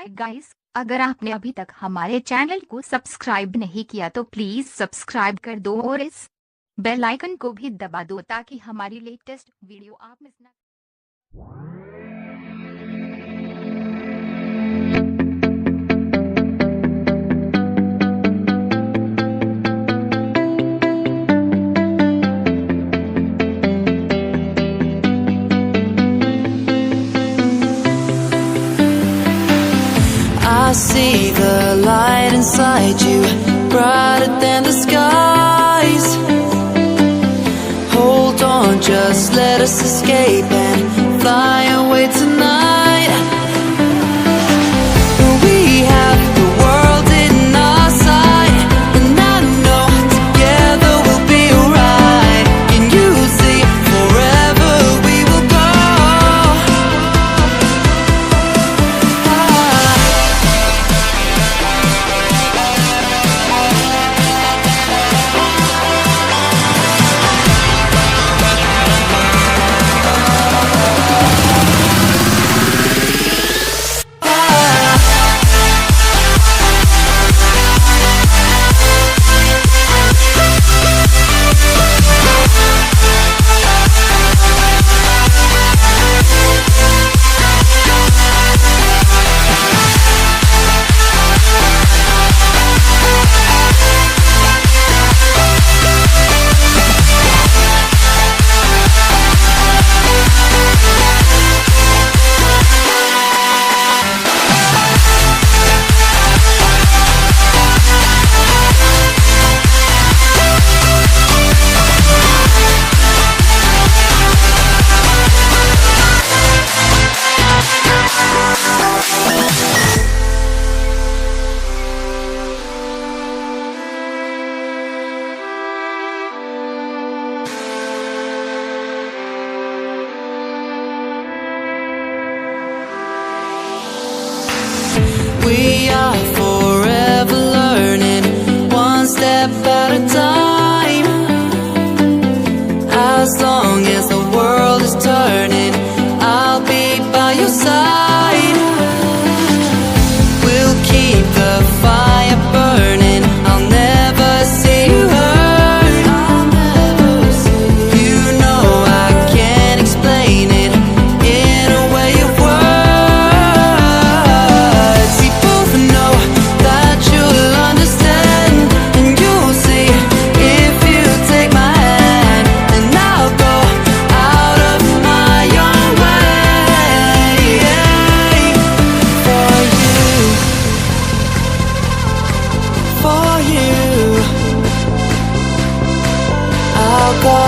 Hi guys, अगर आपने अभी तक हमारे चैनल को सब्सक्राइब नहीं किया तो प्लीज सब्सक्राइब कर दो और इस बेल आइकन को भी दबा दो ताकि हमारी लेटेस्ट वीडियो आप मिस ना। I see the light inside you, brighter than the skies. Hold on, just let us escape and fly away tonight. We have the world in our sight, and I know together we'll be alright. Can you see forever we will go? We are forever learning, one step at a time. As long as the world is turning, I'll be by your side. We'll keep the fire burning, I'll never see you hurt. You know I can't explain it in a way of words. We both know that you'll understand, and you'll see if you take my hand, and I'll go out of my own way for you. I'll go